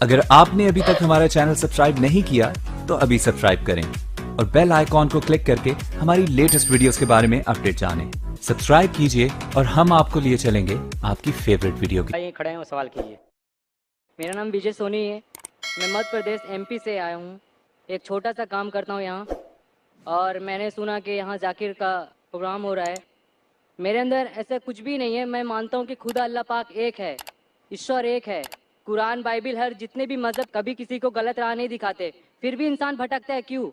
اگر آپ نے ابھی تک ہمارا چینل سبسکرائب نہیں کیا تو ابھی سبسکرائب کریں اور بیل آئیکن کو کلک کر کے ہماری لیٹسٹ ویڈیوز کے بارے میں اپڈیٹ جانیں. سبسکرائب کیجئے اور ہم آپ کو لیے چلیں گے آپ کی فیوریٹ ویڈیو کی. کھڑے ہیں اور سوال کیجیے. میرا نام وجے سونی ہے. میں مدھیہ پردیش ایم پی سے آیا ہوں. ایک چھوٹا سا کام کرتا ہوں یہاں, اور میں نے سنا کہ یہاں ذاکر کا پروگرام ہو رہا ہے. میرے اندر ایسا کچھ بھی نہیں ہے. میں مانتا ہوں کہ خدا اللہ پاک ایک ہے, ایشور ایک ہے. قرآن بائبل ہر جتنے بھی مذہب کبھی کسی کو غلط راہ نہیں دکھاتے, پھر بھی انسان بھٹکتا ہے. کیوں؟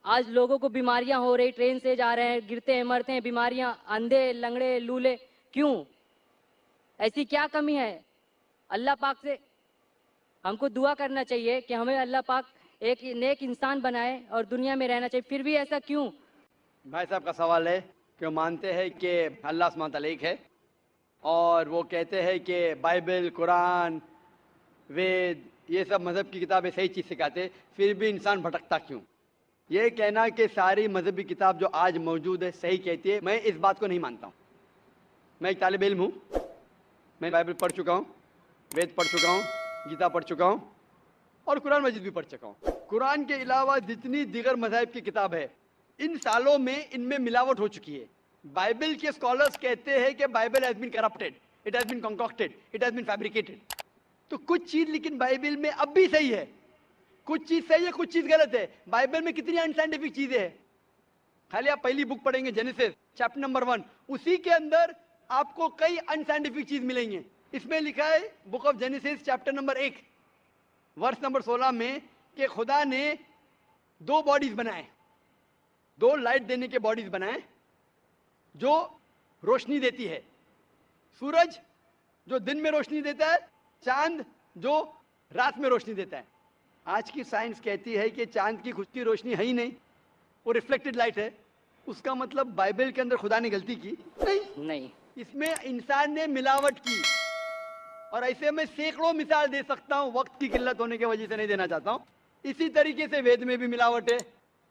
آج لوگوں کو بیماریاں ہو رہی, ٹرین سے جا رہے ہیں, گرتے ہیں, مرتے ہیں, بیماریاں, اندھے لنگڑے لولے. کیوں؟ ایسی کیا کمی ہے؟ اللہ پاک سے ہم کو دعا کرنا چاہیے کہ ہمیں اللہ پاک ایک نیک انسان بنائے اور دنیا میں رہنا چاہیے. پھر بھی ایسا کیوں؟ بھائی صاحب کا سوال ہے کہ وہ مانتے ہیں کہ اللہ سبحانہ تعالیٰ ایک ہے, اور وہ کہتے ہیں کہ بائبل, قرآن, وید, یہ سب مذہب کی کتابیں صحیح چیز سکھاتے, پھر بھی انسان بھٹکتا کیوں؟ یہ کہنا کہ ساری مذہبی کتاب جو آج موجود ہے صحیح کہتی ہے, میں اس بات کو نہیں مانتا ہوں. میں ایک طالب علم ہوں. میں بائبل پڑھ چکا ہوں, وید پڑھ چکا ہوں, گیتا پڑھ چکا ہوں, اور قرآن مجید بھی پڑھ چکا ہوں. قرآن کے علاوہ جتنی دیگر مذاہب کی کتاب ہے, ان سالوں میں ان میں ملاوٹ ہو چکی ہے. بائبل کے اسکالرز کہتے ہیں کہ Bible has been corrupted, it has been concocted, it has been fabricated. تو کچھ چیز لیکن بائبل میں اب بھی صحیح ہے, کچھ چیز صحیح ہے, کچھ چیز غلط ہے. بائبل میں کتنی ان سائنٹیفک چیزیں ہیں. خالی آپ پہلی بک پڑھیں گے جینیسس چیپٹر نمبر 1, اسی کے اندر آپ کو کئی ان سائنٹیفک چیز ملیں گے. اس میں لکھا ہے book of Genesis chapter number 1 verse number 16 میں کہ خدا نے 2 باڈیز بنائے, 2 لائٹ دینے کے باڈیز بنائے جو روشنی دیتی ہے. سورج جو دن میں روشنی دیتا ہے, چاند جو رات میں روشنی دیتا ہے. آج کی سائنس کہتی ہے کہ چاند کی خود کی روشنی ہے ہی نہیں, وہ ریفلیکٹڈ لائٹ ہے. اس کا مطلب بائبل کے اندر خدا نے غلطی کی نہیں. اس میں انسان نے ملاوٹ کی. اور ایسے میں سینکڑوں مثال دے سکتا ہوں, وقت کی قلت ہونے کی وجہ سے نہیں دینا چاہتا ہوں. اسی طریقے سے وید میں بھی ملاوٹ ہے,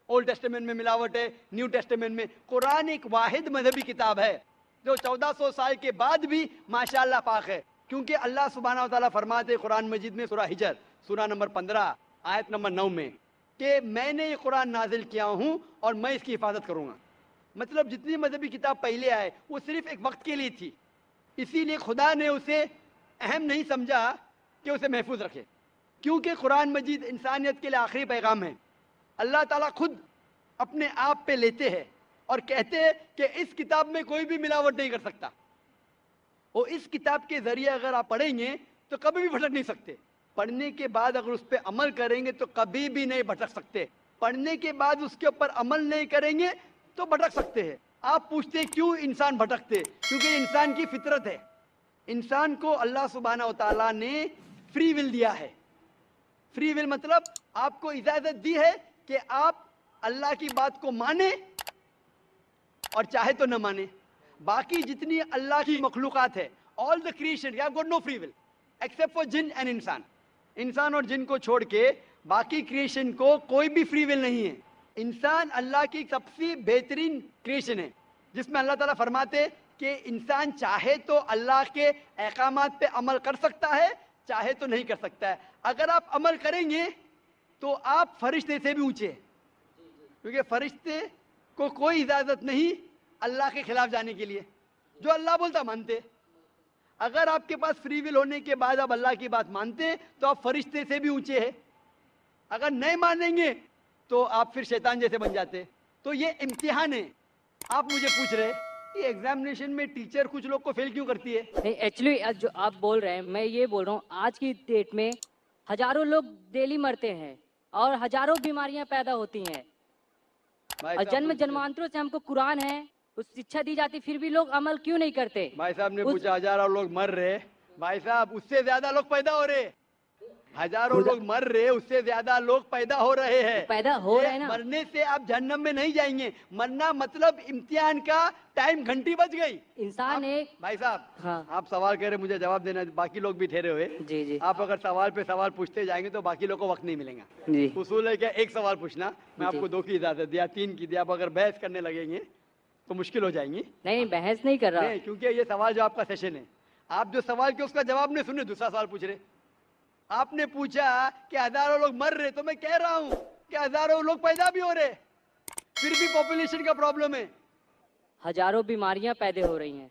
اولڈ ٹیسٹمنٹ میں ملاوٹ ہے, نیو ٹیسٹمنٹ میں. قرآن ایک واحد مذہبی کتاب ہے جو 1400 سال کے بعد بھی ماشاءاللہ پاک ہے, کیونکہ اللہ سبحانہ و تعالیٰ فرماتے قرآن مجید میں سورہ ہجر سورہ نمبر 15 آیت نمبر 9 میں کہ میں نے یہ قرآن نازل کیا ہوں اور میں اس کی حفاظت کروں گا. مطلب جتنی مذہبی کتاب پہلے آئے وہ صرف ایک وقت کے لیے تھی, اسی لیے خدا نے اسے اہم نہیں سمجھا کہ اسے محفوظ رکھے, کیونکہ قرآن مجید انسانیت کے لیے آخری پیغام ہے. اللہ تعالیٰ خود اپنے آپ پہ لیتے ہیں اور کہتے ہیں کہ اس کتاب میں کوئی بھی ملاوٹ نہیں کر سکتا. اور اس کتاب کے ذریعے اگر آپ پڑھیں گے تو کبھی بھی بھٹک نہیں سکتے. پڑھنے کے بعد اگر اس پہ عمل کریں گے تو کبھی بھی نہیں بھٹک سکتے. پڑھنے کے بعد اس کے اوپر عمل نہیں کریں گے تو بھٹک سکتے ہیں. آپ پوچھتے ہیں کیوں انسان بھٹکتے؟ کیونکہ انسان کی فطرت ہے. انسان کو اللہ سبحانہ و تعالیٰ نے فری ول دیا ہے. فری ول مطلب آپ کو اجازت دی ہے کہ آپ اللہ کی بات کو مانیں اور چاہے تو نہ مانیں. باقی جتنی اللہ کی مخلوقات ہے, all the creation, you have got no free will except for jinn and انسان. انسان اور جن کو چھوڑ کے باقی کریشن کو کوئی بھی فری ول نہیں ہے. انسان اللہ کی سب سے بہترین کریشن ہے, جس میں اللہ تعالیٰ فرماتے کہ انسان چاہے تو اللہ کے احکامات پہ عمل کر سکتا ہے, چاہے تو نہیں کر سکتا ہے. اگر آپ عمل کریں گے تو آپ فرشتے سے بھی اونچے, کیونکہ فرشتے کو کوئی اجازت نہیں اللہ کے خلاف جانے کے لیے. جو اللہ بولتا مانتے. اگر آپ کے پاس فری ول ہونے کے بعد آپ اللہ کی بات مانتے ہیں تو آپ فرشتے سے بھی اونچے ہیں. اگر نہیں مانیں گے تو آپ پھر شیطان جیسے بن جاتے. تو یہ امتحان ہے. آپ مجھے پوچھ رہے کہ ایگزامینیشن میں ٹیچر کچھ لوگ کو فیل کیوں کرتی ہے؟ نہیں, ایکچولی جو آپ بول رہے ہیں, میں یہ بول رہا ہوں آج کی ڈیٹ میں ہزاروں لوگ ڈیلی مرتے ہیں اور ہزاروں بیماریاں پیدا ہوتی ہیں, اور جنم جنمانتروں سے ہم کو قرآن ہے اس شکشا دی جاتی, پھر بھی لوگ عمل کیوں نہیں کرتے؟ بھائی صاحب نے پوچھا ہزاروں لوگ مر رہے, بھائی صاحب اس سے زیادہ لوگ پیدا ہو رہے. ہزاروں لوگ مر رہے, اس سے زیادہ لوگ پیدا ہو رہے ہیں. پیدا ہو رہے ہیں نا. مرنے سے آپ جہنم میں نہیں جائیں گے. مرنا مطلب امتحان کا ٹائم گھنٹی بچ گئی. انسان ایک بھائی صاحب, ہاں, آپ سوال کر رہے, مجھے جواب دینا, باقی لوگ بھی ٹھہرے ہوئے. جی جی آپ اگر سوال پہ سوال پوچھتے جائیں گے تو باقی لوگ کو وقت نہیں ملے گا. جی اصول ہے کہ ایک سوال پوچھنا, میں آپ کو 2 کی اجازت دیا, 3 کی دیا. آپ اگر بحث کرنے لگیں گے تو مشکل ہو جائیں گی. نہیں, بحث نہیں کر رہا. نہیں, کیونکہ یہ سوال جو آپ کا سیشن ہے, آپ جو سوال کیا اس کا جواب نہیں سنے, دوسرا سوال پوچھ رہے. آپ نے پوچھا کہ ہزاروں لوگ مر رہے تو میں کہہ رہا ہوں کہ ہزاروں لوگ پیدا بھی ہو رہے, پھر بھی پاپولیشن کا پرابلم ہے. ہزاروں بیماریاں پیدا ہو رہی ہیں.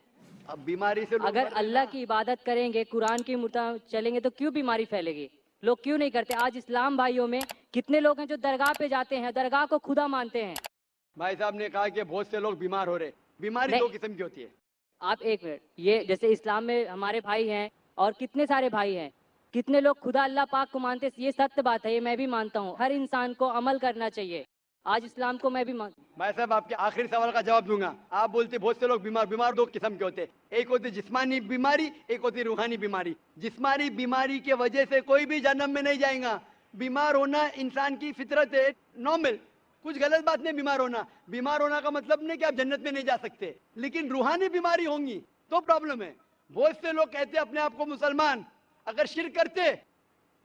اب بیماری سے لوگ اگر مر رہے اللہ نا. کی عبادت کریں گے, قرآن کی مطابق چلیں گے تو کیوں بیماری پھیلے گی؟ لوگ کیوں نہیں کرتے؟ آج اسلام بھائیوں میں کتنے لوگ ہیں جو درگاہ پہ جاتے ہیں, درگاہ کو خدا مانتے ہیں. بھائی صاحب نے کہا کہ بہت سے لوگ بیمار ہو رہے. بیماری نہیں. 2 قسم کی ہوتی ہے. آپ ایک منٹ, یہ جیسے اسلام میں ہمارے بھائی ہیں اور کتنے سارے بھائی ہیں, کتنے لوگ خدا اللہ پاک کو مانتے ہیں, یہ سچ بات ہے, یہ میں بھی مانتا ہوں. ہر انسان کو عمل کرنا چاہیے. آج اسلام کو میں بھی بھائی صاحب آپ کے آخری سوال کا جواب دوں گا. آپ بولتے بہت سے لوگ بیمار 2 قسم کے ہوتے. ایک ہوتی جسمانی بیماری, ایک ہوتی روحانی بیماری. جسمانی بیماری کی وجہ سے کوئی بھی جہنم میں نہیں جائے گا. بیمار ہونا انسان کی فطرت ہے, نارمل, کچھ غلط بات نہیں. بیمار ہونا کا مطلب نہیں کہ آپ جنت میں نہیں جا سکتے, لیکن روحانی بیماری ہوں گی تو پرابلم ہے. بہت سے لوگ کہتے اپنے آپ کو مسلمان, اگر شرک کرتے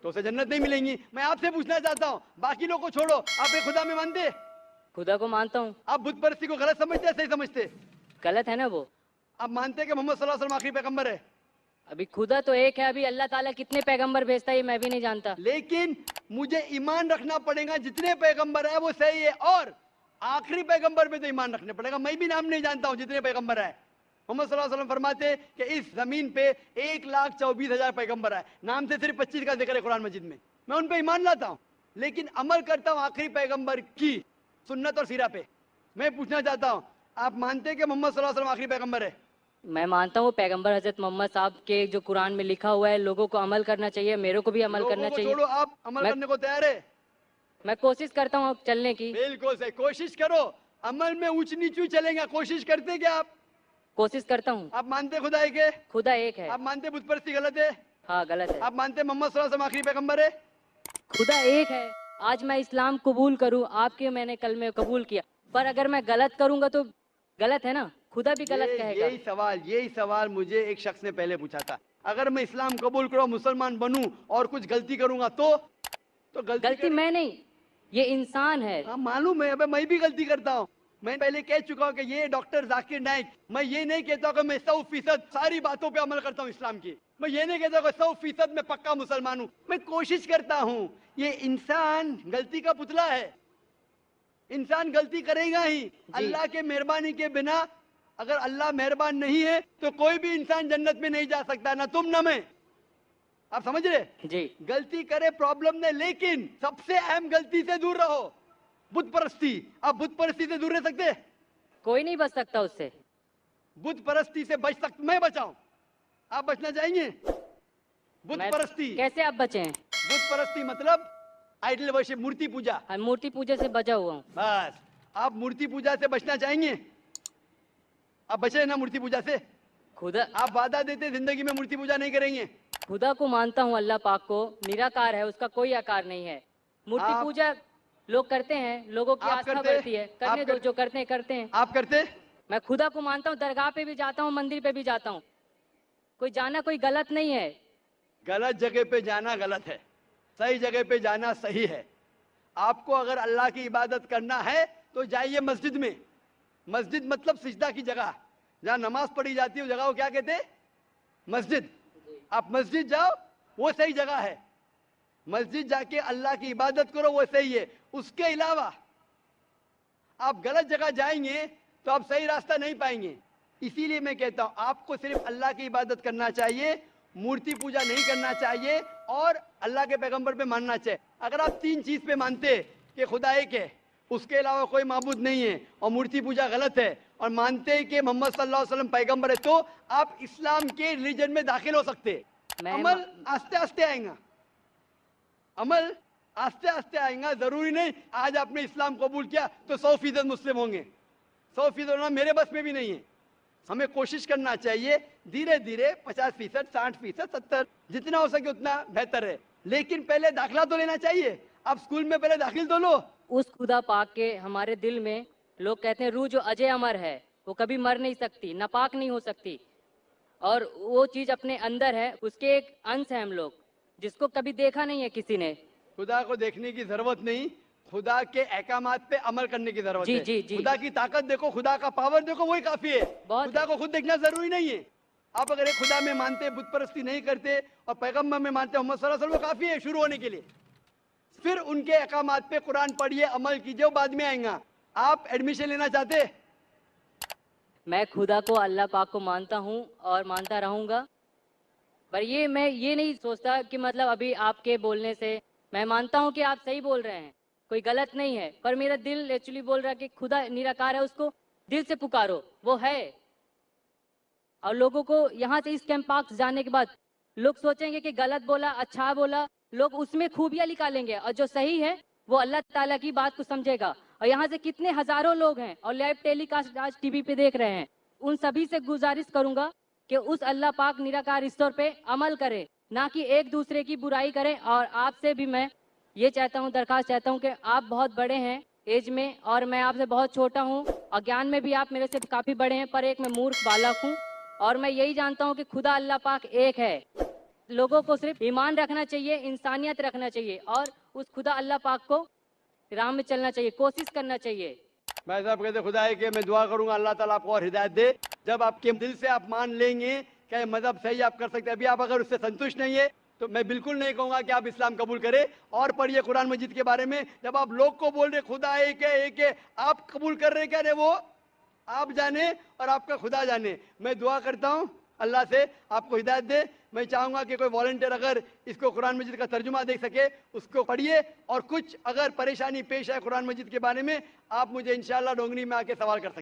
تو اسے جنت نہیں ملیں گی. میں آپ سے پوچھنا چاہتا ہوں, باقی لوگ کو چھوڑو, آپ ایک خدا میں مانتے؟ خدا کو مانتا ہوں. آپ بت پرستی کو غلط سمجھتے ہیں صحیح سمجھتے؟ غلط ہے نا وہ. آپ مانتے ہیں کہ محمد صلی اللہ علیہ وسلم آخری پیغمبر ہے؟ ابھی خدا تو ایک ہے, ابھی اللہ تعالیٰ کتنے پیغمبر بھیجتا ہے یہ میں بھی نہیں جانتا. لیکن مجھے ایمان رکھنا پڑے گا جتنے پیغمبر ہیں وہ صحیح ہے, اور آخری پیغمبر پہ تو ایمان رکھنا پڑے گا. میں بھی نام نہیں جانتا ہوں جتنے پیغمبر ہیں. محمد صلی اللہ علیہ وسلم فرماتے ہیں کہ اس زمین پہ 1,24,000 پیغمبر ہیں, نام سے صرف 25 کا ذکر ہے قرآن مجید میں. میں ان پہ ایمان لاتا ہوں, لیکن عمل کرتا ہوں آخری پیغمبر کی سنت اور سیرہ پہ. میں پوچھنا چاہتا ہوں, آپ مانتے ہیں کہ محمد صلی اللہ علیہ وسلم آخری پیغمبر ہے؟ میں مانتا ہوں پیغمبر حضرت محمد صاحب کے جو قرآن میں لکھا ہوا ہے لوگوں کو عمل کرنا چاہیے, میرے کو بھی عمل کرنا چاہیے. چھوڑو, آپ عمل کرنے کو تیار ہے؟ میں کوشش کرتا ہوں چلنے کی. بالکل صحیح, کوشش کرو. عمل میں اونچ نیچو چلیں گا, کوشش کرتے کیا آپ؟ کوشش کرتا ہوں. آپ مانتے خدا ایک ہے؟ خدا ایک ہے. آپ مانتے بت پرستی غلط ہے؟ ہاں غلط ہے. آپ مانتے محمد صلی اللہ علیہ وسلم آخری پیغمبر ہے؟ خدا ایک ہے. آج میں اسلام قبول کروں, آپ کے میں نے کلمے قبول کیا, پر اگر میں غلط کروں گا تو غلط ہے نا, خدا بھی غلط کہے گا. یہی سوال مجھے ایک شخص نے پہلے پوچھا تھا. اگر میں اسلام قبول کروں, مسلمان بنوں اور کچھ غلطی کروں گا تو غلطی میں نہیں, یہ انسان ہے. ہاں معلوم ہے, ابے میں بھی غلطی کرتا ہوں. میں پہلے کہہ چکا ہوں کہ یہ ڈاکٹر ذاکر نائک, میں یہ نہیں کہتا کہ میں 100% ساری باتوں پہ عمل کرتا ہوں اسلام کی. میں یہ نہیں کہتا کہ 100% میں پکا مسلمان ہوں. میں کوشش کرتا ہوں. یہ انسان غلطی کا پتلا ہے, انسان غلطی کرے گا ہی. اللہ کے مہربانی کے بنا, اگر اللہ مہربان نہیں ہے تو کوئی بھی انسان جنت میں نہیں جا سکتا, نہ تم نہ میں. آپ سمجھ رہے؟ جی. غلطی کرے پرابلم نہیں, لیکن سب سے اہم غلطی سے دور رہو, بت پرستی. آپ بت پرستی سے دور رہ سکتے؟ کوئی نہیں بچ سکتا اس سے. بت پرستی سے بچ سکتے, میں بچاؤں, آپ بچنا چاہیں گے؟ بت پرستی کیسے آپ بچے ہیں؟ بت پرستی مطلب آئیڈل ورشپ, مورتی پوجا. مورتی پوجا سے بچا ہوا ہوں. بس, آپ مورتی پوجا سے بچنا چاہیں گے؟ آپ بچے نا مورتی پوجا سے؟ خدا, آپ وعدہ دیتے زندگی میں مورتی پوجا نہیں کریں گے؟ خدا کو مانتا ہوں, اللہ پاک کو, نراکار ہے, اس کا کوئی آکار نہیں ہے. مورتی پوجا لوگ کرتے ہیں, لوگوں کی آستھا بڑھتی ہے, کرنے دو, جو کرتے ہیں کرتے ہیں. آپ کرتے؟ میں خدا کو مانتا ہوں, درگاہ پہ بھی جاتا ہوں, مندر پہ بھی جاتا ہوں. کوئی جانا کوئی غلط نہیں ہے. غلط جگہ پہ جانا غلط ہے, صحیح جگہ پہ جانا صحیح ہے. آپ کو اگر اللہ کی عبادت کرنا ہے تو جائیے مسجد میں. مسجد مطلب سجدہ کی جگہ, جہاں نماز پڑھی جاتی ہے اس جگہ کو کیا کہتے ہیں؟ مسجد. آپ مسجد جاؤ, وہ صحیح جگہ ہے. مسجد جا کے اللہ کی عبادت کرو, وہ صحیح ہے. اس کے علاوہ آپ غلط جگہ جائیں گے تو آپ صحیح راستہ نہیں پائیں گے. اسی لیے میں کہتا ہوں آپ کو صرف اللہ کی عبادت کرنا چاہیے, مورتی پوجا نہیں کرنا چاہیے, اور اللہ کے پیغمبر پہ ماننا چاہیے. اگر آپ 3 چیز پہ مانتے کہ خدا ایک ہے, اس کے علاوہ کوئی معبود نہیں ہے, اور مورتی پوجا غلط ہے, اور مانتے کہ محمد صلی اللہ علیہ وسلم پیغمبر ہے, تو آپ اسلام کے ریلیجن میں داخل ہو سکتے. عمل آستے آستے آئیں گا, عمل آستے آستے آئیں گا. ضروری نہیں آج آپ نے اسلام قبول کیا تو 100% مسلم ہوں گے. 100% ہونا میرے بس میں بھی نہیں ہے. ہمیں کوشش کرنا چاہیے دھیرے دھیرے 50%, 60%, 70%, جتنا ہو سکے اتنا بہتر ہے. لیکن پہلے داخلہ تو لینا چاہیے. آپ اسکول میں پہلے داخل تو لو. اس خدا پاک کے ہمارے دل میں لوگ کہتے ہیں روح جو اجے امر ہے, وہ کبھی مر نہیں سکتی, ناپاک نہیں ہو سکتی, اور وہ چیز اپنے اندر ہے, اس کے ایک انش ہے ہم لوگ, جس کو کبھی دیکھا نہیں ہے کسی نے. خدا کو دیکھنے کی ضرورت نہیں, خدا کے احکامات پہ عمل کرنے کی ضرورت ہے. جی. خدا کی طاقت دیکھو, خدا کا پاور دیکھو, وہی کافی ہے. خدا کو خود دیکھنا ضروری نہیں ہے. آپ اگر ایک خدا میں مانتے, بت پرستی نہیں کرتے اور پیغمبر میں مانتے محمد صلی اللہ علیہ وسلم, وہ کافی ہے شروع ہونے کے لیے. پھر ان کے احکامات پہ قرآن پڑھیے, عمل کیجیے, وہ بعد میں آئیں گا. آپ ایڈمیشن لینا چاہتے؟ میں خدا کو, اللہ پاک کو مانتا ہوں اور مانتا رہوں گا, پر میں یہ نہیں سوچتا کہ مطلب ابھی آپ کے بولنے سے میں مانتا ہوں کہ آپ صحیح بول رہے ہیں, کوئی غلط نہیں ہے, پر میرا دل ایکچولی بول رہا ہے کہ خدا نراکار ہے, اس کو دل سے پکارو, وہ ہے. اور لوگوں کو یہاں سے اس کیمپ پاک جانے کے بعد لوگ سوچیں گے کہ غلط بولا, اچھا بولا, لوگ اس میں خوبیاں نکالیں گے, اور جو صحیح ہے وہ اللہ تعالیٰ کی بات کو سمجھے گا. اور یہاں سے کتنے ہزاروں لوگ ہیں اور لائیو ٹیلی کاسٹ آج ٹی وی پہ دیکھ رہے ہیں, ان سبھی سے گزارش کروں گا کہ اس اللہ پاک نراکار ایشور پہ عمل کرے, نہ کہ ایک دوسرے کی برائی کرے. اور آپ سے بھی میں یہ چاہتا ہوں, درخواست چاہتا ہوں کہ آپ بہت بڑے ہیں ایج میں اور میں آپ سے بہت چھوٹا ہوں, اور گیان میں بھی آپ میرے سے کافی بڑے ہیں, پر ایک میں مورخ بالغ ہوں. اور میں یہی جانتا ہوں کہ خدا اللہ پاک ایک ہے. لوگوں کو صرف ایمان رکھنا چاہیے, انسانیت رکھنا چاہیے, اور اس خدا اللہ پاک کو راہ میں چلنا چاہیے, کوشش کرنا چاہیے. بھائی صاحب کہتے خدا ہے کہ میں دعا کروں گا اللہ تعالیٰ آپ کو اور ہدایت دے. جب آپ کے دل سے آپ مان لیں گے کہ مذہب صحیح آپ کر سکتے ہیں, ابھی آپ اگر اس سے سنتوشٹ نہیں ہے تو میں بالکل نہیں کہوں گا کہ آپ اسلام قبول کریں. اور پڑھیے قرآن مجید کے بارے میں, جب آپ لوگ کو بول رہے خدا ایک ہے ایک ہے, آپ قبول کر رہے کیا رہے, وہ آپ جانے اور آپ کا خدا جانے. میں دعا کرتا ہوں اللہ سے آپ کو ہدایت دے. میں چاہوں گا کہ کوئی والنٹیئر اگر اس کو قرآن مجید کا ترجمہ دیکھ سکے اس کو پڑھیے, اور کچھ اگر پریشانی پیش ہے قرآن مجید کے بارے میں آپ مجھے انشاءاللہ ڈونگری میں آ کے سوال کر سکتے ہیں.